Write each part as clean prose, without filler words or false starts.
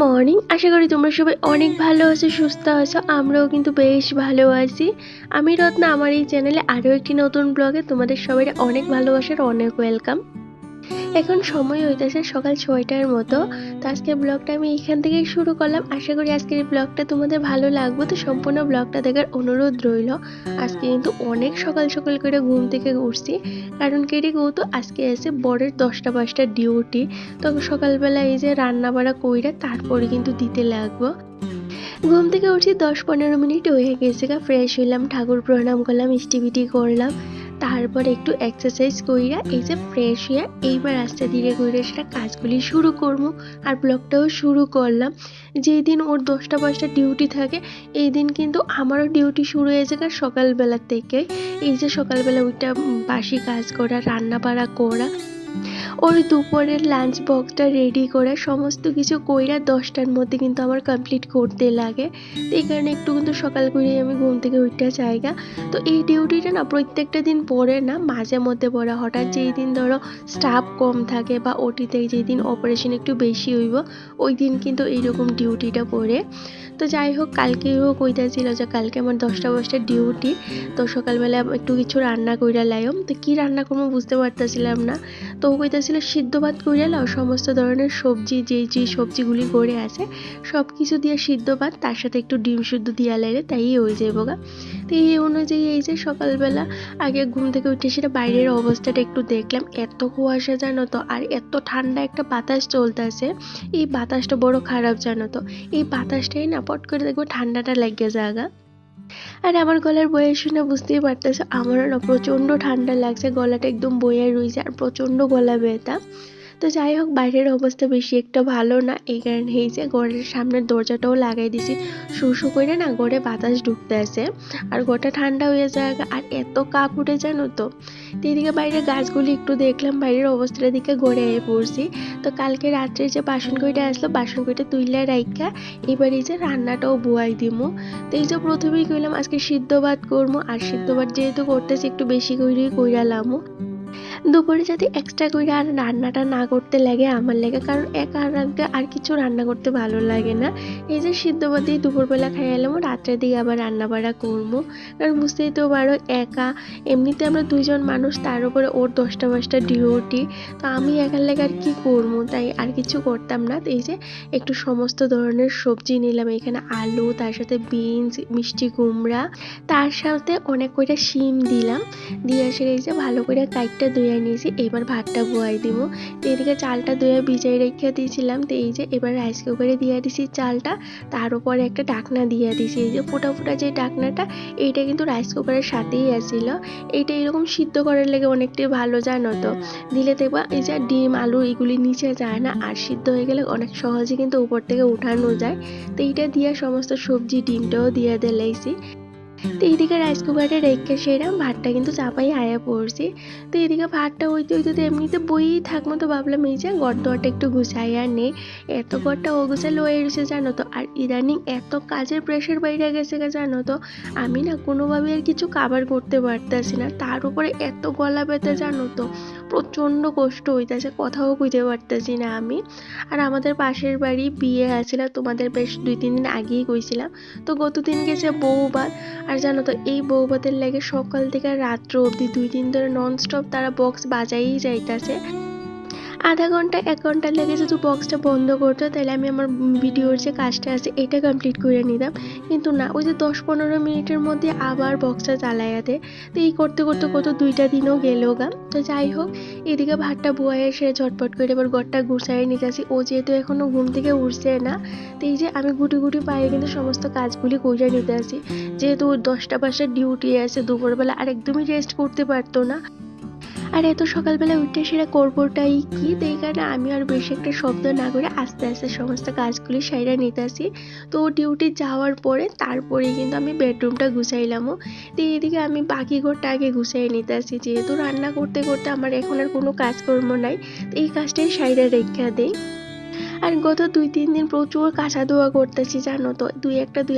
Morning. আশা করি তোমরা সবাই অনেক ভালো আছো, সুস্থ আছো। আমরাও কিন্তু বেশ ভালো আছি। আমি রত্না, আমার এই চ্যানেলে আরও একটি নতুন ব্লগে তোমাদের সবাই অনেক ভালোবাসার অনেক ওয়েলকাম। এখন সময় হইতেছে সকাল 6টার মতো। তো আজকের ব্লগটা আমি এখান থেকেই শুরু করলাম। আশা করি আজকের এই ব্লগটা তোমাদের ভালো লাগবে। তো সম্পূর্ণ ব্লগটা দেখার অনুরোধ রইল। আজকে কিন্তু অনেক সকাল সকাল করে ঘুম থেকে উঠছি, কারণ কেটে তো আজকে এসে বরের 10টা-5টা ডিউটি। তো সকালবেলা এই যে রান্না বাড়া কইরা তারপরে কিন্তু দিতে লাগবো। ঘুম থেকে উঠি 10-15 মিনিট হয়ে গেছে গা। ফ্রেশ হইলাম, ঠাকুর প্রণাম করলাম, ইষ্টিবিটি করলাম, তারপর একটু এক্সারসাইজ কইরা এই যে ফ্রেশ হইয়া এইবার আস্তে ধীরে করে সেটা কাজগুলি শুরু করবো। আর ব্লগটাও শুরু করলাম। যেই দিন ওর 10টা-5টা ডিউটি থাকে, এই দিন কিন্তু আমারও ডিউটি শুরু হয়েছে গা সকালবেলা থেকে। এই যে সকালবেলা ওইটা বাসি কাজ করা, রান্না বাড়া করা, ওর দুপুরের লাঞ্চ বক্সটা রেডি করা, সমস্ত কিছু কইরা 10টার মধ্যে কিন্তু আমার কমপ্লিট করতে লাগে। তো এই কারণে একটু কিন্তু সকাল করেই আমি ঘুম থেকে উঠতে চাইগা। তো এই ডিউটিটা না প্রত্যেকটা দিন পড়ে না, মাঝে মধ্যে পড়ে। হঠাৎ যেই দিন ধরো স্টাফ কম থাকে বা ওটিতে যেই দিন অপারেশন একটু বেশি হইব, ওই দিন কিন্তু এইরকম ডিউটিটা পড়ে। তো যাই হোক, কালকেও কইতাছিল যে কালকে আমার 10টা-5টা ডিউটি। তো সকালবেলা একটু কিছু রান্না কইরা লাইম। তো কি রান্না করবো বুঝতে পারতেছিলাম না। তো ও কইতাছিল সিদ্ধ ভাত কইরা লাও, সমস্ত ধরনের সবজি যে সবজিগুলি গড়ে আছে সব কিছু দিয়ে সিদ্ধ ভাত, তার সাথে একটু ডিম সিদ্ধ দিয়া লাইলে তাই হয়ে যাইব গা। তো এই অনুযায়ী এই যে সকালবেলা আগে ঘুম থেকে উঠে সেটা বাইরের অবস্থাটা একটু দেখলাম। এত কুয়াশা জানো তো, আর এত ঠান্ডা একটা বাতাস চলতেছে। এই বাতাসটা বড় খারাপ জানো তো। এই বাতাসটাই না পট করে দেখবো ঠান্ডাটা লাগিয়ে জায়গা। আর আমার গলার বয়স শুনে বুঝতেই পারতেছো, আমারও না প্রচণ্ড ঠান্ডা লাগছে, গলাটা একদম বয়ে রয়েছে আর প্রচণ্ড গলা ব্যথা। তো যাই হোক, বাইরের অবস্থা বেশি একটা ভালো না, এই কারণে এই যে ঘরের সামনের দরজাটাও লাগাই দিছি। শু করে না ঘরে বাতাস ঢুকতে আসে আর ঘরটা ঠান্ডা হয়ে যায়। আর এত কাপ উঠে জানো তো। তো এদিকে বাইরের গাছগুলি একটু দেখলাম, বাইরের অবস্থাটা দিকে ঘরে এসে পড়ছি। তো কালকে রাত্রে যে বাসন কইটা আসলো, বাসন কইটা তুইলা রাইখা এবার এই যে রান্নাটাও বুয়াই দিমু। তো এই যে প্রথমেই কইলাম আজকে সিদ্ধ ভাত করবো, আর সিদ্ধ ভাত যেহেতু করতেছি একটু বেশি কইরেই কইরা লামু। দুপুরে যদি এক্সট্রা করে আর রান্নাটা না করতে লাগে আমার লাগে, কারণ একা রাঁধতে আর কিছু রান্না করতে ভালো লাগে না। এই যে সিদ্ধ ভাত দিয়ে দুপুরবেলা খাই এলাম, রাত্রের দিকে আবার রান্না বাড়া করবো। কারণ বুঝতেই তো পারো একা, এমনিতে আমরা দুইজন মানুষ, তার উপরে ওর 10টা-5টা ডিউটি। তো আমি একার লাগে আর কি করবো, তাই আর কিছু করতাম না। তো এই যে একটু সমস্ত ধরনের সবজি নিলাম, এখানে আলু, তার সাথে বিনস, মিষ্টি কুমড়া, তার সাথে অনেক কয়টা শিম দিলাম। দিয়ে এসে এই যে ভালো করে কাইটটা ধুয়ে নিয়েছি, এবার ভাতটা বয়াই দিব। তো এদিকে চালটা ধুয়ে ভিজাই রেখে দিয়েছিলাম। তো এই যে এবার রাইস কুকারে দিয়ে দিছি চালটা, তার উপরে একটা ঢাকনা দিয়ে দিছি। এই যে ফোটা ফোটা যে ঢাকনাটা, এইটা কিন্তু রাইস কুকারের সাথেই আসছিল। এইটা এরকম সিদ্ধ করার লেগে অনেকটাই ভালো জানো তো। দিলে দেখবা এই যে ডিম আলু এগুলি নিচে যায় না, আর সিদ্ধ হয়ে গেলে অনেক সহজে কিন্তু উপর থেকে উঠানো যায়। তো এইটা দিয়ে সমস্ত সবজি ডিমটাও দিয়ে দিলাইছি। তো এইদিকে রাইস কুকারে রেখে সেরাম ভাতটা কিন্তু চাপাই আয়া পড়ছি। তো এদিকে ভাতটা হইতে হইতে তো এমনিতে বইই থাকবো। তো ভাবলাম এই যে ঘর দোয়ারটা একটু গুছাই আর নেই, এত ঘরটা অগুছালো হয়ে রয়েছে জানো তো। আর ইদানিং এত কাজের প্রেশার বাইরে গেছে জানো তো, আমি না কোনোভাবে আর কিছু কাভার করতে পারতেছি না। তার উপরে এত গলা ব্যথা জানো তো, প্রচণ্ড কষ্ট হইতেছে, কথাও কইতে পারতেছি না আমি। আর আমাদের পাশের বাড়ি বিয়ে আছিল, তোমাদের বেশ 2-3 দিন আগেই কইছিলাম। তো গতদিন গেছে বউভাত। আর জানো তো এই বউভাতের লাগে সকাল থেকে রাত্র অবধি 2 দিন ধরে ননস্টপ তারা বক্স বাজাইই যাইতাছে। আধা ঘন্টা 1 ঘন্টা লেগে যদি বক্সটা বন্ধ করতো, তাহলে আমি আমার ভিডিওর যে কাজটা আছে এটা কমপ্লিট করে নিতাম। কিন্তু না, ওই যে 10-15 মিনিটের মধ্যে আবার বক্সটা চালাইয়া দেয়। তো এই করতে করতে কত 2টা দিনও গেল গা। তো যাই হোক, এদিকে ভাতটা বুয়াই এসে ঝটপট করে এবার ঘরটা গুছাই নিতেছি। ও যেহেতু এখনো ঘুম থেকে উঠছে না, তো এই যে আমি গুটি গুটি পায়ে কিন্তু সমস্ত কাজগুলি করে নিতে আসি। যেহেতু 10টা-5টা ডিউটি আছে দুপুরবেলা, আর একদমই রেস্ট করতে পারতো না। আর এত সকালবেলা উঠে সেটা করবোটাই কি, তো এই কারণে আমি আর বেশি একটা শব্দ না করে আস্তে আস্তে সমস্ত কাজগুলি সাইরা নিতেছি। তো ডিউটি যাওয়ার পরে তারপরে কিন্তু আমি বেডরুমটা গুছাইলামও। তো এইদিকে আমি বাকি ঘরটা আগে গুছাই নিতেছি, যেহেতু রান্না করতে করতে আমার এখন আর কোনো কাজকর্ম নাই। তো এই কাজটাই সাইরা রেখা দেই। আর গত 2-3 দিন প্রচুর কাঁচা ধোয়া করতেছি, জানো তো, দুই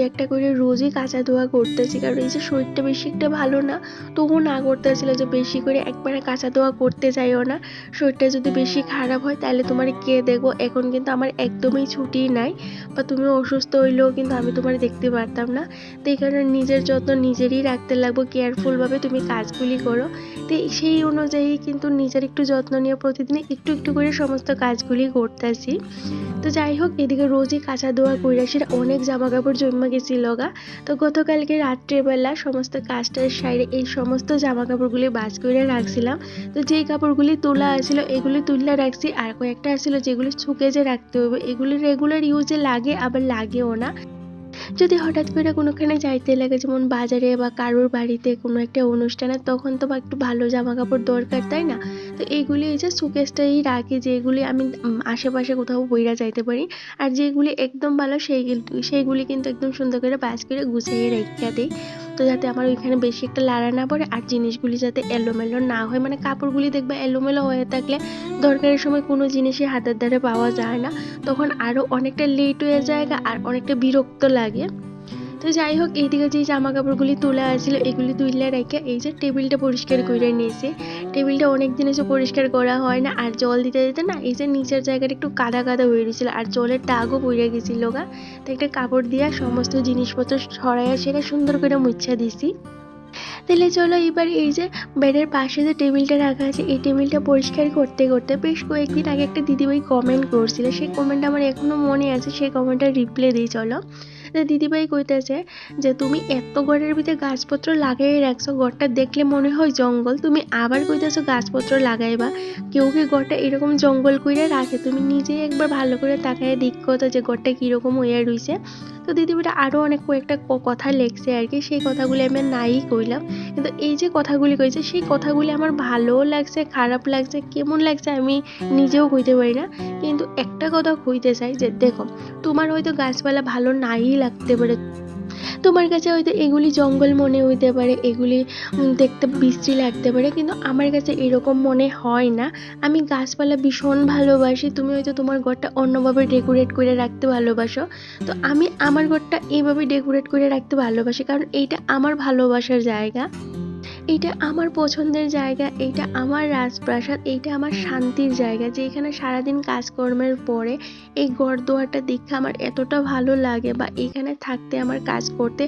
একটা করে রোজই কাঁচা ধোয়া করতেছি, কারণ এই যে শরীরটা বেশি একটা ভালো না। তবু না করতেছিল যে বেশি করে একবারে কাঁচা ধোয়া করতে চাইও না, শরীরটা যদি বেশি খারাপ হয় তাহলে তোমার কে দেখবো। এখন কিন্তু আমার একদমই ছুটি নাই, বা তুমি অসুস্থ হইলেও কিন্তু আমি তোমার দেখতে পারতাম না। তো এই কারণে নিজের যত্ন নিজেরই রাখতে লাগবো, কেয়ারফুলভাবে তুমি কাজগুলি করো। তো সেই অনুযায়ী কিন্তু নিজের একটু যত্ন নিয়ে প্রতিদিন একটু একটু করে সমস্ত কাজগুলি করতেছি। তো যাই হোক, এদিকে রোজই কাঁচা ধোয়া কইরা সেটা অনেক জামা কাপড় জমা গেছিল গা। তো গতকালকে রাত্রেবেলা সমস্ত কাজটার সাইডে এই সমস্ত জামা কাপড়গুলি বাজ করে রাখছিলাম। তো যেই কাপড়গুলি তোলা আছিল এগুলি তুললা রাখছি, আর কয়েকটা আছিল যেগুলি শুকে যে রাখতে হবে, এগুলি রেগুলার ইউজে লাগে আবার লাগেও না। যদি হঠাৎ করে কোনোখানে যাইতে লাগে, যেমন বাজারে বা কারোর বাড়িতে কোনো একটা অনুষ্ঠানে, তখন তো বা একটু ভালো জামা কাপড় দরকার, তাই না? তো এইগুলি এই যে সুকেসটাই রাখি, যেগুলি আমি আশেপাশে কোথাও বইরা যাইতে পারি। আর যেগুলি একদম ভালো সেইগুলি কিন্তু একদম সুন্দর করে বাজ করে গুছিয়ে রেখে দিই। তো যাতে আমার ওইখানে বেশি একটা লাড়া না পড়ে, আর জিনিসগুলি যাতে এলোমেলো না হয়, মানে কাপড়গুলি দেখবে এলোমেলো হয়ে থাকলে দরকারের সময় কোনো জিনিসই হাতের দ্বারা পাওয়া যায় না, তখন আরও অনেকটা লেট হয়ে যায় আর অনেকটা বিরক্ত লাগে। তো যাই হোক, এইদিকে যে জামা কাপড়গুলি তোলা আছিল এগুলি তুইলা রেখে এই যে টেবিলটা পরিষ্কার করে নিয়েছি। টেবিলটা অনেক দিন এসে পরিষ্কার করা হয় না, আর জল দিতে দিতে না এই যে নিচের জায়গাটা একটু কাদা কাদা হয়ে গেছিল, আর জলের দাগও পড়ে গেছিল গা। তো একটা কাপড় দিয়ে সমস্ত জিনিসপত্র ছড়াইয়া সেটা সুন্দর করে মুছা দিছি। তাহলে চলো এবার এই যে বেডের পাশে যে টেবিলটা রাখা আছে, এই টেবিলটা পরিষ্কার করতে করতে বেশ কয়েকদিন আগে একটা দিদিভাই কমেন্ট করছিল, সেই কমেন্টটা আমার এখনো মনে আছে, সেই কমেন্টটা রিপ্লাই দিই চলো। দিদিভাই কইতেছে যে তুমি এত ঘরের ভিতরে গাছপত্র লাগাই রাখছো, ঘরটা দেখলে মনে হয় জঙ্গল, তুমি আবার কইতেছো গাছপত্র লাগাইবা। কেউ কি ঘরটা এরকম জঙ্গল কইরা রাখে? তুমি নিজেই একবার ভালো করে তাকায় দেখো তো যে ঘরটা কিরকম হইয়া রইছে। তো দিদিভাইটা আরও অনেক কয়েকটা কথা লেখছে আর কি, সেই কথাগুলি আমি নাই কইলাম। কিন্তু এই যে কথাগুলি কইছে সেই কথাগুলি আমার ভালোও লাগছে, খারাপ লাগছে, কেমন লাগছে আমি নিজেও কইতে পারি না। কিন্তু একটা কথা কইতে চাই যে দেখো, তোমার হয়তো গাছপালা ভালো নাই লাগতে পারে, তোমার কাছে হয়তো এগুলি জঙ্গল মনে হইতে পারে, এগুলি দেখতে বিশ্রী লাগতে পারে, কিন্তু আমার কাছে এরকম মনে হয় না। আমি গাছপালা ভীষণ ভালোবাসি, তুমি হয়তো তোমার ঘরটা অন্যভাবে ডেকোরেট করে রাখতে ভালোবাসো, তো আমি আমার ঘরটা এইভাবে ডেকোরেট করে রাখতে ভালোবাসি, কারণ এইটা আমার ভালোবাসার জায়গা, এইটা আমার পছন্দের জায়গা, এইটা আমার রাজপ্রাসাদ, এইটা আমার শান্তির জায়গা, যেখানে সারাদিন কাজকর্মের পরে এই ঘরদোরটা দেখে আমার এতটা ভালো লাগে, বা এখানে থাকতে আমার কাজ করতে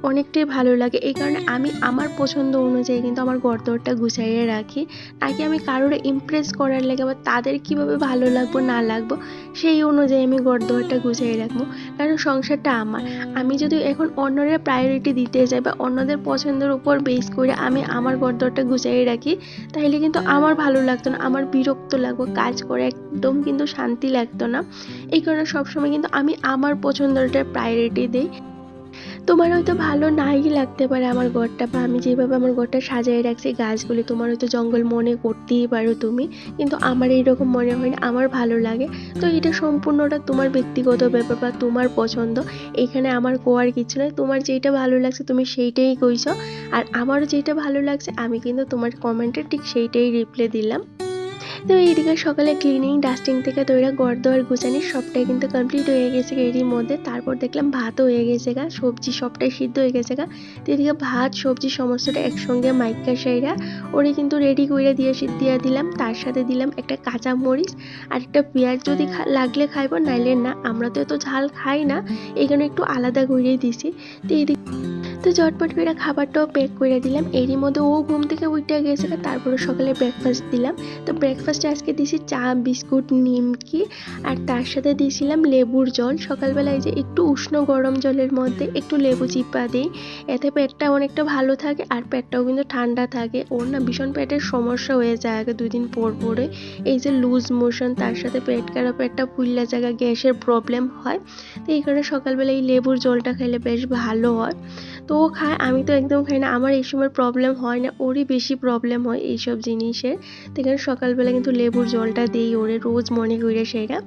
অনেকটাই ভালো লাগে। এই কারণে আমি আমার পছন্দ অনুযায়ী কিন্তু আমার ঘরদোরটা গুছাইয়ে রাখি, নাকি আমি কারোর ইমপ্রেস করার লাগে বা তাদের কিভাবে ভালো লাগবো না লাগবো সেই অনুযায়ী আমি ঘরদোরটা গুছিয়ে রাখবো। কারণ সংসারটা আমার, আমি যদি এখন অন্যরা প্রায়োরিটি দিতে যাই বা অন্যদের পছন্দের উপর বেস করে আমি আমার ঘরদোরটা গুছিয়ে রাখি, তাহলে কিন্তু আমার ভালো লাগতো না, আমার বিরক্ত লাগবে, কাজ করে একদম কিন্তু শান্তি লাগতো না। এই কারণে সবসময় কিন্তু আমি আমার পছন্দটার প্রায়োরিটি দিই। তোমার হয়তো ভালো নাই লাগতে পারে আমার ঘরটা, বা আমি যেভাবে আমার ঘরটা সাজিয়ে রাখছি গাছগুলি, তোমার হয়তো জঙ্গল মনে করতেই পারো তুমি, কিন্তু আমার এইরকম মনে হয় না, আমার ভালো লাগে। তো এটা সম্পূর্ণটা তোমার ব্যক্তিগত ব্যাপার বা তোমার পছন্দ, এখানে আমার কোয়ার কিছু নয়। তোমার যেটা ভালো লাগছে তুমি সেইটাই কইছো, আর আমারও যেটা ভালো লাগছে আমি কিন্তু তোমার কমেন্টে ঠিক সেইটাই রিপ্লাই দিলাম। তো এইদিকে সকালে ক্লিনিং ডাস্টিং থেকে তৈরা ঘর দোয়ার গুছানি সবটাই কিন্তু কমপ্লিট হয়ে গেছে এরই মধ্যে। তারপর দেখলাম ভাতও হয়ে গেছে গা, সবজি সবটাই সিদ্ধ হয়ে গেছে গা। তো এদিকে ভাত সবজি সমস্তটা একসঙ্গে মাইকা সাইরা ওরে কিন্তু রেডি করে দিয়ে দিলাম। তার সাথে দিলাম একটা কাঁচা মরিচ আর একটা পেঁয়াজ, যদি লাগলে খাইব নাইলে না, আমরা তো এত ঝাল খাই না, এই কারণে একটু আলাদা করেই দিছি। তো এদিকে তো ঝটপট করে খাবারটাও প্যাক করে দিলাম, এরই মধ্যে ও ঘুম থেকে উঠে গেছে, তারপরে সকালে ব্রেকফাস্ট দিলাম। তো ব্রেকফাস্টে আজকে দিছি চা, বিস্কুট, নিমকি, আর তার সাথে দিয়েছিলাম লেবুর জল। সকালবেলায় যে একটু উষ্ণ গরম জলের মধ্যে একটু লেবু চিপা দিই, এতে পেটটা অনেকটা ভালো থাকে আর পেটটাও কিন্তু ঠান্ডা থাকে। ওর না ভীষণ পেটের সমস্যা হয়ে যায় আগে 2 দিন পর পরে, এই যে লুজ মোশন, তার সাথে পেট খারাপ, পেটটা ফুললা জায়গা, গ্যাসের প্রবলেম হয়। তো এই কারণে সকালবেলা এই লেবুর জলটা খাইলে বেশ ভালো হয়। তো ও খায়, আমি তো একদম খাই না, আমার এই সময় প্রবলেম হয় না, ওরই বেশি প্রবলেম হয় এইসব জিনিসের। তো এখানে সকালবেলা কিন্তু লেবুর জলটা দিই ওরে রোজ মনে করে সেটা।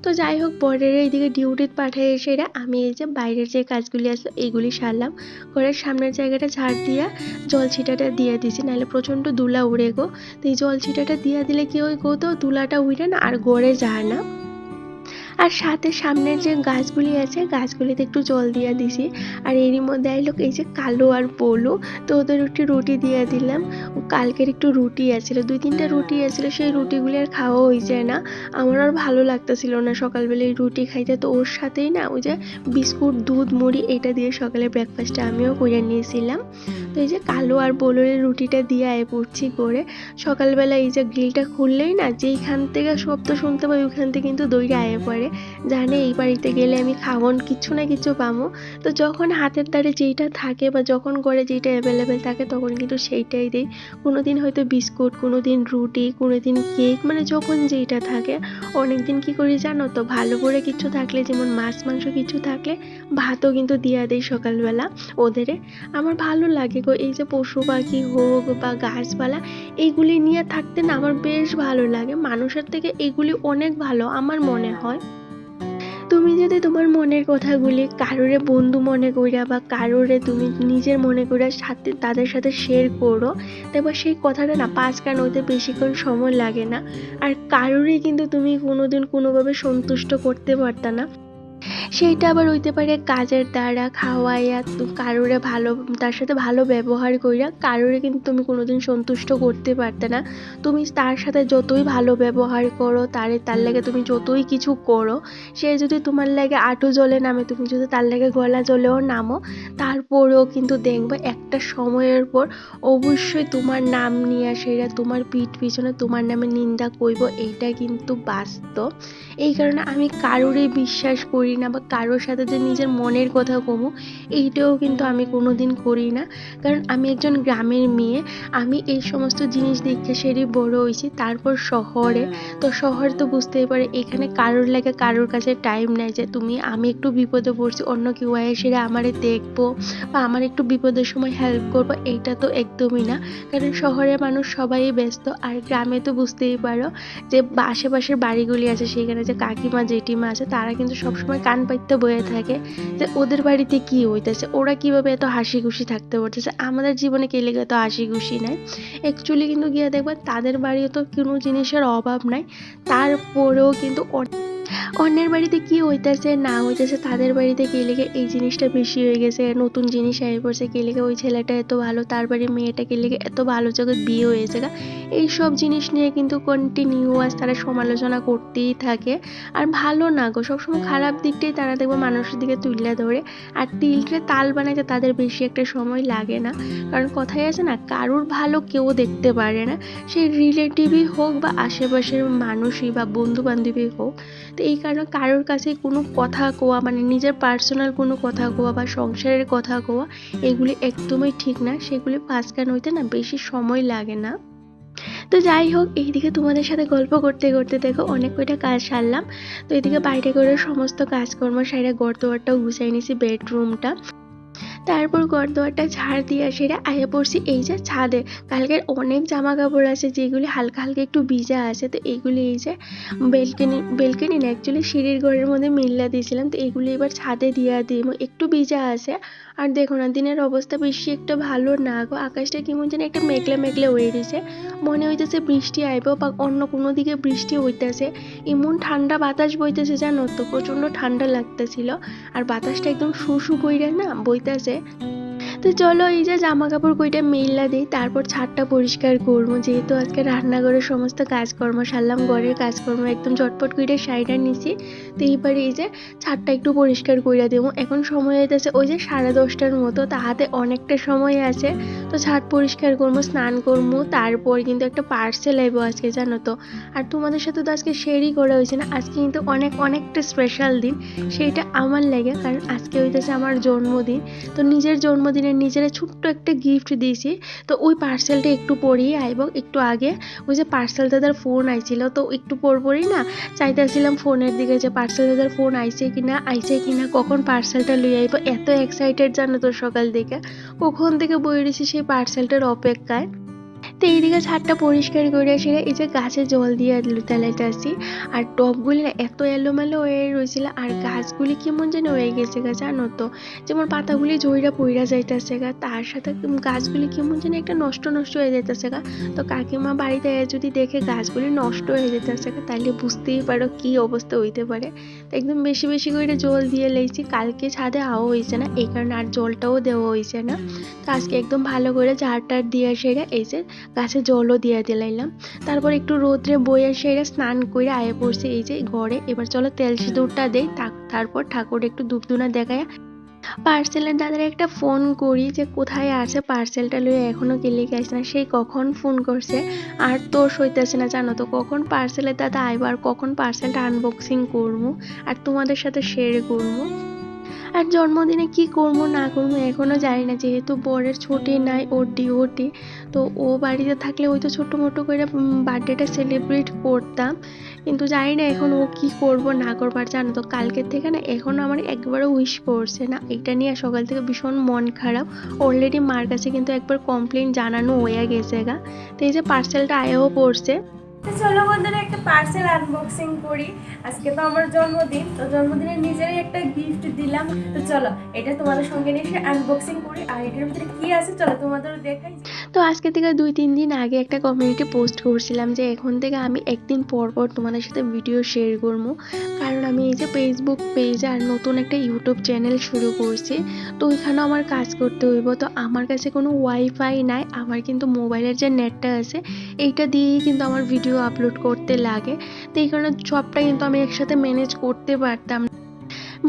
তো যাই হোক, পরের এইদিকে ডিউটিতে পাঠিয়ে সেরা আমি এই যে বাইরের যে কাজগুলি আসলো এইগুলি সারলাম। ঘরের সামনের জায়গাটা ঝাড় দিয়া জল ছিটাটা দিয়ে দিছি, নাহলে প্রচণ্ড ধুলা উড়ে গো। তো এই জল ছিটাটা দিয়ে দিলে কি হয় গো, তো ধুলাটা উড়ে না আর গড়ে যায় না। আর সাথে সামনের যে গাছগুলি আছে গাছগুলিতে একটু জল দিয়ে দিছি। আর এরই মধ্যে আইলো এই যে কালো আর বলু, তো ওদের একটু রুটি দিয়ে দিলাম। কালকের একটু রুটি আছিল, 2-3টা রুটি আছিল, সেই রুটিগুলি আর খাওয়া হয়ে যায় না। আমার আর ভালো লাগতেছিল না সকালবেলা এই রুটি খাইতে, তো ওর সাথেই না ওই যে বিস্কুট দুধ মুড়ি এটা দিয়ে সকালে ব্রেকফাস্টটা আমিও করে নিয়েছিলাম। তো এই যে কালো আর বলুরের রুটিটা দিয়ে আয় পড়ছি করে সকালবেলা এই যে গ্রিলটা খুললেই না যেইখান থেকে শব্দ শুনতে পাই ওইখান থেকে কিন্তু দৌড়ে আয়ে পড়ে, জানে এই বাড়িতে গেলে আমি খাওয়ান কিছু না কিছু পাবো। তো যখন হাতের দ্বারে যেইটা থাকে বা যখন ঘরে যেইটা অ্যাভেলেবেল থাকে তখন কিন্তু সেইটাই দিই। কোনোদিন হয়তো বিস্কুট, কোনোদিন রুটি, কোনোদিন কেক, মানে যখন যেইটা থাকে। অনেকদিন কি করি জানো তো, ভালো করে কিছু থাকলে যেমন মাছ মাংস কিছু থাকলে ভাতও কিন্তু দিয়া দেই সকালবেলা ওদেরে। আমার ভালো লাগে গো এই যে পশু পাখি হোক বা গাছপালা এইগুলি নিয়ে থাকতে না আমার বেশ ভালো লাগে। মানুষের থেকে এগুলি অনেক ভালো আমার মনে হয়। তুমি যদি তোমার মনের কথাগুলি কারোরে বন্ধু মনে কইরা বা কারোরে তুমি নিজের মনে কইরা সাথে তাদের সাথে শেয়ার করো, তারপর সেই কথাটা না 5 কান হইতে বেশিক্ষণ সময় লাগে না। আর কারোরই কিন্তু তুমি কোনোদিন কোনোভাবে সন্তুষ্ট করতে পারতা না। সেইটা আবার হইতে পারে কাজের দ্বারা খাওয়াইয়া কারোরে ভালো, তার সাথে ভালো ব্যবহার কইরা কারোরে কিন্তু তুমি কোনোদিন সন্তুষ্ট করতে পারতে না। তুমি তার সাথে যতই ভালো ব্যবহার করো, তার লাগে তুমি যতই কিছু করো, সে যদি তোমার লাগে আঁটু জলে নামে, তুমি যদি তার লাগে গলা জলেও নামো, তারপরেও কিন্তু দেখবে একটা সময়ের পর অবশ্যই তোমার নাম নিয়ে সেরা তোমার পিঠ পিছনে তোমার নামে নিন্দা কইব, এইটা কিন্তু বাস্তব। এই কারণে আমি কারোরই বিশ্বাস করি না বা কারোর সাথে যে নিজের মনের কথা কমু এইটাও কিন্তু আমি কোনোদিন করি না। কারণ আমি একজন গ্রামের মেয়ে, আমি এই সমস্ত জিনিস দেখে সেরই বড় হয়েছি। তারপর শহরে, তো শহর তো বুঝতেই পারে এখানে কারোর লাগে কারোর কাছে টাইম নেই যে তুমি আমি একটু বিপদে পড়ছি অন্য কেউ এসে আমারে দেখবো বা আমার একটু বিপদের সময় হেল্প করবো, এইটা তো একদমই না। কারণ শহরের মানুষ সবাই ব্যস্ত, আর গ্রামে তো বুঝতেই পারো যে আশেপাশের বাড়িগুলি আছে সেখানে যে কাকিমা জেঠিমা আছে তারা কিন্তু সবসময় কান পাইতে বয়ে থাকে যে ওদের বাড়িতে কি হইতেছে, ওরা কিভাবে এত হাসি খুশি থাকতে পারতেছে, আমাদের জীবনে কে লেগে এত হাসি খুশি নাই। অ্যাকচুয়ালি কিন্তু গিয়ে দেখবা তাদের বাড়িও তো কোনো জিনিসের অভাব নাই, তারপরেও কিন্তু অন্যের বাড়িতে কি হইতেছে না হইতেছে তাদের বাড়িতে কে লেগে এই জিনিসটা বেশি হয়ে গেছে, নতুন জিনিস আই পড়ছে, কে লেগে ওই ছেলেটা এত ভালো, তার বাড়ির মেয়েটা কে লেগে এত ভালো জায়গায় বিয়ে হয়েছে, এইসব জিনিস নিয়ে কিন্তু কন্টিনিউয়াস তারা সমালোচনা করতেই থাকে। আর ভালো না গো, সবসময় খারাপ দিকটাই তারা দেখবো মানুষের দিকে তুলে ধরে, আর তিলকে তাল বানাইতে তাদের বেশি একটা সময় লাগে না। কারণ কথাই আছে না, কারুর ভালো কেউ দেখতে পারে না, সেই রিলেটিভই হোক বা আশেপাশের মানুষই বা বন্ধু বান্ধবী হোক। তো এই কারণে কারোর কাছে কোনো কথা কোয়া, মানে নিজের পার্সোনাল কোনো কথা কোয়া বা সংসারের কথা কোয়া এগুলি একদমই ঠিক না, সেগুলি 5 কান হইতে না বেশি সময় লাগে না। তো যাই হোক, এইদিকে তোমাদের সাথে গল্প করতে করতে দেখো অনেক কয়টা কাজ সারলাম। তো এদিকে বাইরে করে সমস্ত কাজকর্ম সাইরা ঘর দুয়ারটাও গুছাই নিছি, বেডরুমটা, তারপর ঘরদোরটা ঝাড় দিয়ে সেরে আয়া পড়ছি এই যে ছাদে। কালকের অনেক জামা কাপড় আছে যেগুলি হালকা হালকা একটু ভিজা আছে, তো এইগুলি এই যে বেলকনি না অ্যাকচুয়ালি সিঁড়ির ঘরের মধ্যে মিল্লা দিয়েছিলাম, তো এইগুলি এবার ছাদে দিয়ে দিব, একটু ভিজা আছে। আর দেখো না দিনের অবস্থা বেশি একটা ভালো না গো, আকাশটা কেমন যেন একটা মেঘলা মেঘলা হয়ে রয়েছে, মনে হইতেছে বৃষ্টি আইব বা অন্য কোনো দিকে বৃষ্টি হইতেছে। এমন ঠান্ডা বাতাস বইতেছে জানো তো, প্রচন্ড ঠান্ডা লাগতেছিল, আর বাতাসটা একদম শু কইরা না বইতেছে। তো চলো এই যে জামা কাপড় কইটা মেললা দিই, তারপর ছাদটা পরিষ্কার করবো, যেহেতু আজকে রান্নাঘরের সমস্ত কাজকর্ম সারলাম, ঘরের কাজকর্ম একদম ঝটপট কইরা সাইডা নিছি। তো এইবারে এই যে ছাদটা একটু পরিষ্কার কইরা দেবো। এখন সময় হইতেছে ওই যে 10:30টার মতো, তা হাতে অনেকটা সময় আছে। তো ছাদ পরিষ্কার করবো, স্নান করবো, তারপর কিন্তু একটা পার্সেল আইবো আজকে জানো তো। আর তোমাদের সাথে তো আজকে শেয়ারই করা হয়েছে না, আজকে কিন্তু অনেকটা স্পেশাল দিন, সেইটা আমার লাগে, কারণ আজকে হইতেছে আমার জন্মদিন। তো নিজের জন্মদিনে নিজেরা ছোট্ট একটা গিফট দিয়েছি। তো ওই পার্সেলটা একটু পরেই আইব, একটু আগে ওই যে পার্সেল দাদার ফোন আইছিল, তো একটু পরই না চাইতেছিলাম ফোনের দিকে যে পার্সেল দাদার ফোন আইছে কিনা কখন পার্সেলটা লই আইব, এত এক্সাইটেড জানো তো সকাল থেকে, কখন থেকে বই রয়েছি সেই পার্সেলটার অপেক্ষায়। তো এইদিকে ছাদটা পরিষ্কার করে সেরে এই যে গাছে জল দিয়ে লুটালাইতেছি। আর টবগুলি না এত এলোমেলো হয়ে রয়েছিল আর গাছগুলি কেমন যেন হয়ে গেছে গা, জানো তো, যেমন পাতাগুলি ঝইরা পইরা যাইতেছে গা, তার সাথে গাছগুলি কেমন যেন একটা নষ্ট নষ্ট হয়ে যাইতেছে গা। তো কাকিমা বাড়িতে যদি দেখে গাছগুলি নষ্ট হয়ে যেতেছে গা, তাহলে বুঝতেই পারো কি অবস্থা হইতে পারে। তো একদম বেশি বেশি করে জল দিয়ে লেগেছি, কালকে ছাদে হাওয়া হয়েছে না এই কারণে আর জলটাও দেওয়া হয়েছে না। তো আজকে একদম ভালো করে ঝাড় টাড় দিয়ে সেরে এই যে গাছে জলও দিয়ে দিলাইলাম। তারপর একটু রোদ্রে বইয়া সেরে স্নান করে আয়ে পড়ছে এই যে ঘরে। এবার চলো তেল সিঁদুরটা দেই, তারপর ঠাকুর একটু ধূপধুনা দেখায় পার্সেলের দাদার একটা ফোন করি যে কোথায় আছে, পার্সেলটা লইয়া এখনো গেলে গেছে না, সেই কখন ফোন করছে আর তোর সইতেছে না, জানো তো, কখন পার্সেলের দাদা আইবার, কখন পার্সেলটা আনবক্সিং করবো আর তোমাদের সাথে শেয়ার করবো। আর জন্মদিনে কি করবো না করবো এখনো জানি না, যেহেতু বরের ছুটি নাই, ওর ডিউটি। তো ও বাড়িতে থাকলে ওই তো ছোট মোটো করে বার্থডেটা সেলিব্রেট করতাম, কিন্তু জানি না এখন ও কি করব না করবার, জানো তো, কালকের থেকে না এখন আমার একবারও উইশ করছে না। এটা নিয়ে সকাল থেকে ভীষণ মন খারাপ। অলরেডি মার কাছে কিন্তু একবার কমপ্লেন জানানো হয়ে গেছে গা। তো এই যে পার্সেলটা আয়েও পড়ছে। তো চলো বন্ধুরা একটা পার্সেল আনবক্সিং করি। আজকে তো আমার জন্মদিন, তো জন্মদিনে নিজেরই একটা গিফট দিলাম। তো চলো এটা তোমাদের সঙ্গে নিয়ে আনবক্সিং করি আর এটার ভিতরে কি আছে চলো তোমাদের দেখাই। তো আজকে থেকে 2-3 দিন আগে একটা কমিউনিটি পোস্ট করছিলাম যে এখন থেকে আমি একদিন পর পর তোমাদের সাথে ভিডিও শেয়ার করবো, কারণ আমি এই যে ফেসবুক পেজে আর নতুন একটা ইউটিউব চ্যানেল শুরু করছি। তো ওইখানেও আমার কাজ করতে হইব। তো আমার কাছে কোনো ওয়াইফাই নাই, আমার কিন্তু মোবাইলের যে নেটটা আছে এইটা দিয়েই কিন্তু আমার ভিডিও আপলোড করতে লাগে। তো এই কারণে সবটা কিন্তু আমি একসাথে ম্যানেজ করতে পারতাম।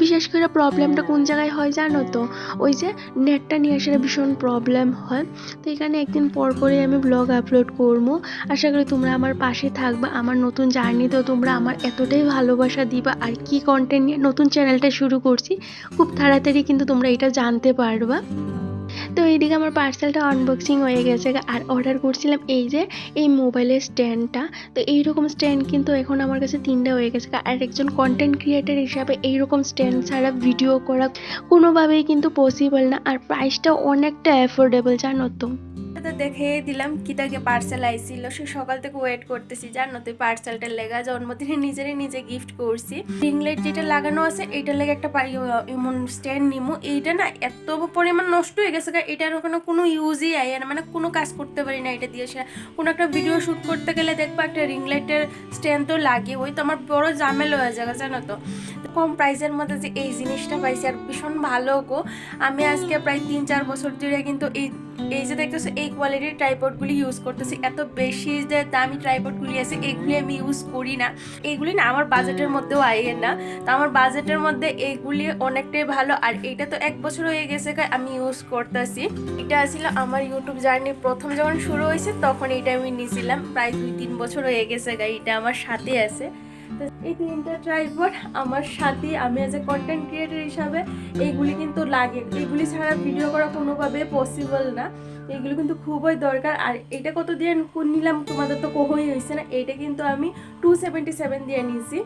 বিশেষ করে প্রবলেমটা কোন জায়গায় হয় জানো তো, ওই যে নেটটা নিয়ে আসার ভীষণ প্রবলেম হয়। তো এখানে একদিন পর পরে আমি ব্লগ আপলোড করবো। আশা করি তোমরা আমার পাশে থাকবা, আমার নতুন জার্নিতেও তোমরা আমার এতটাই ভালোবাসা দিবা। আর কি কন্টেন্ট নিয়ে নতুন চ্যানেলটা শুরু করছি খুব তাড়াতাড়ি কিন্তু তোমরা এটা জানতে পারবা। তো এইদিকে আমার পার্সেলটা আনবক্সিং হয়ে গেছে আর অর্ডার করছিলাম এই যে এই মোবাইলের স্ট্যান্ডটা। তো এইরকম স্ট্যান্ড কিন্তু এখন আমার কাছে 3টা হয়ে গেছে আর একজন কন্টেন্ট ক্রিয়েটার হিসাবে এইরকম স্ট্যান্ড ছাড়া ভিডিও করা কোনোভাবেই কিন্তু পসিবল না। আর প্রাইসটা অনেকটা অ্যাফোর্ডেবল, জানো তো। তো দেখিয়ে দিলাম কি তাকে পার্সেল আইছিল, সে সকাল থেকে ওয়েট করতেছি, জানো তুই পার্সেলটার লেগা। জন্মদিনে নিজেরই নিজে গিফট করছি। রিং লাইট যেটা লাগানো আছে এইটার লেগে একটা এমন স্ট্যান্ড নিমু। এইটা না এত পরিমাণ নষ্ট হয়ে গেছে, এটার ওখানে কোনো ইউজই আয় না, মানে কোনো কাজ করতে পারি না এটা দিয়ে। সে কোনো একটা ভিডিও শ্যুট করতে গেলে দেখবো একটা রিং লাইটের স্ট্যান্ড তো লাগে, ওই তো আমার বড় ঝামেলা হয়ে যাবে, জানো তো। কম প্রাইসের মধ্যে যে এই জিনিসটা পাইছি আর ভীষণ ভালো গো। আমি আজকে প্রায় 3-4 বছর ধরে কিন্তু এই যে দেখতেছো এই কোয়ালিটির ট্রাইপডগুলি ইউজ করতেছি। এত বেশি যে দামি ট্রাইপডগুলি আছে এইগুলি আমি ইউজ করি না, এইগুলি না আমার বাজেটের মধ্যেও আইয়ের না। তো আমার বাজেটের মধ্যে এইগুলি অনেকটাই ভালো। আর এইটা তো 1 বছর হয়ে গেছে আমি ইউজ করতেছি। এটা ছিল আমার ইউটিউব জার্নি প্রথম যখন শুরু হয়েছে তখন এইটা আমি নিয়েছিলাম, প্রায় 2-3 বছর হয়ে গেছে এটা আমার সাথে আছে। তো এই 3টা ট্রাইপড আমার সাথে আমি এজ এ কন্টেন্ট ক্রিয়েটর হিসাবে এইগুলি কিন্তু লাগে, এইগুলি ছাড়া ভিডিও করা কোনোভাবে পসিবল না। এইগুলো কিন্তু খুবই দরকার। আর এটা কত দিয়ে নিলাম তোমাদের তো কহই হয়েছে না, এইটা কিন্তু আমি 277 দিয়ে নিয়েছি,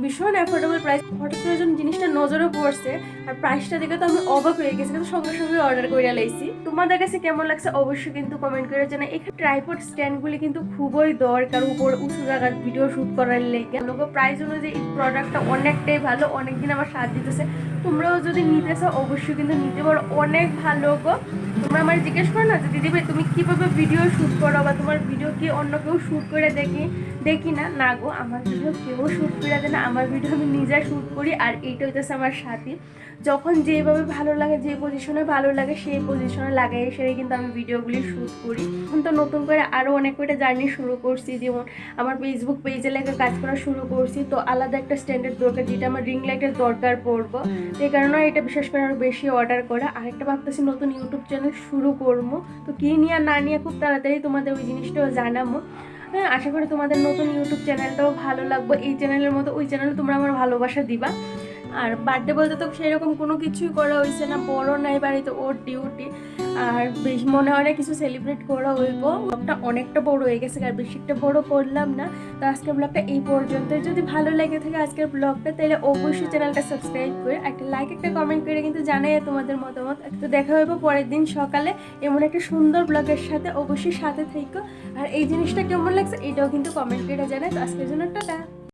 ভীষণ অ্যাফোর্ডেবল প্রাইস। হঠাৎ করে যখন জিনিসটা নজরে পড়ছে আর প্রাইসটা দেখে তো আমি অবাক হয়ে গেছি, কিন্তু সঙ্গে সঙ্গে অর্ডার করে লাইছি। তোমাদের কাছে কেমন লাগছে অবশ্যই কিন্তু কমেন্ট করে জানাই। এখানে ট্রাইপড স্ট্যান্ডগুলি কিন্তু খুবই দরকার উপর উঁচু জায়গার ভিডিও শ্যুট করার লেগে। লোক প্রাইস অনুযায়ী এই প্রোডাক্টটা অনেকটাই ভালো, অনেকদিন আমার সাথ দিতেছে। তোমরাও যদি নিতে চাও অবশ্যই কিন্তু নিতে পারো, অনেক ভালো গো। তোমরা আমার জিজ্ঞেস করো না যে দিদি ভাই তুমি কীভাবে ভিডিও শ্যুট করো বা তোমার ভিডিও কি অন্য কেউ শ্যুট করে দেখি না। না গো, আমার ভিডিও কেউ শ্যুট করে দেয় না, আমার ভিডিও আমি নিজে শ্যুট করি। আর এইটা হইতেছে আমার সাথী, যখন যেভাবে ভালো লাগে, যে পজিশনে ভালো লাগে সেই পজিশনে লাগাই সেটাই কিন্তু আমি ভিডিওগুলি শ্যুট করি। এখন তো নতুন করে আরও অনেক কয়টা জার্নি শুরু করছি, যেমন আমার ফেসবুক পেজে লেগে কাজ করা শুরু করছি। তো আলাদা একটা স্ট্যান্ডার্ড দরকার, যেটা আমার রিং লাইটের দরকার পড়বো। তো এই কারণে এটা বিশেষ করে আরও বেশি অর্ডার করা। আরেকটা ভাবতেছি নতুন ইউটিউব চ্যানেল শুরু করবো, তো কী নিয়ে না নিয়ে খুব তাড়াতাড়ি তোমাদের ওই জিনিসটাও জানাবো। হ্যাঁ, আশা করি তোমাদের নতুন ইউটিউব চ্যানেলটাও ভালো লাগবে। এই চ্যানেলের মতো ওই চ্যানেলে তোমরা আমার ভালোবাসা দিবা। আর বার্থডে বলতে তো সেরকম কোনো কিছুই করা হয়েছে না, বড় নাই বাড়িতে, ওর ডিউটি। আর বেশ মনে হয় না কিছু সেলিব্রেট করা হইব, ব্লগটা অনেকটা বড় হয়ে গেছে আর বেশি একটা বড় করলাম না। তো আজকের ব্লগটা এই পর্যন্ত। যদি ভালো লেগে থাকে আজকের ব্লগটা, তাহলে অবশ্যই চ্যানেলটা সাবস্ক্রাইব করে একটা লাইক একটা কমেন্ট করে কিন্তু জানাই তোমাদের মতামত। তো দেখা হইব পরের দিন সকালে এমন একটা সুন্দর ব্লগের সাথে, অবশ্যই সাথে থেকো। আর এই জিনিসটা কেমন লাগছে এটাও কিন্তু কমেন্ট করে জানাই। তো আজকের জন্য টাটা।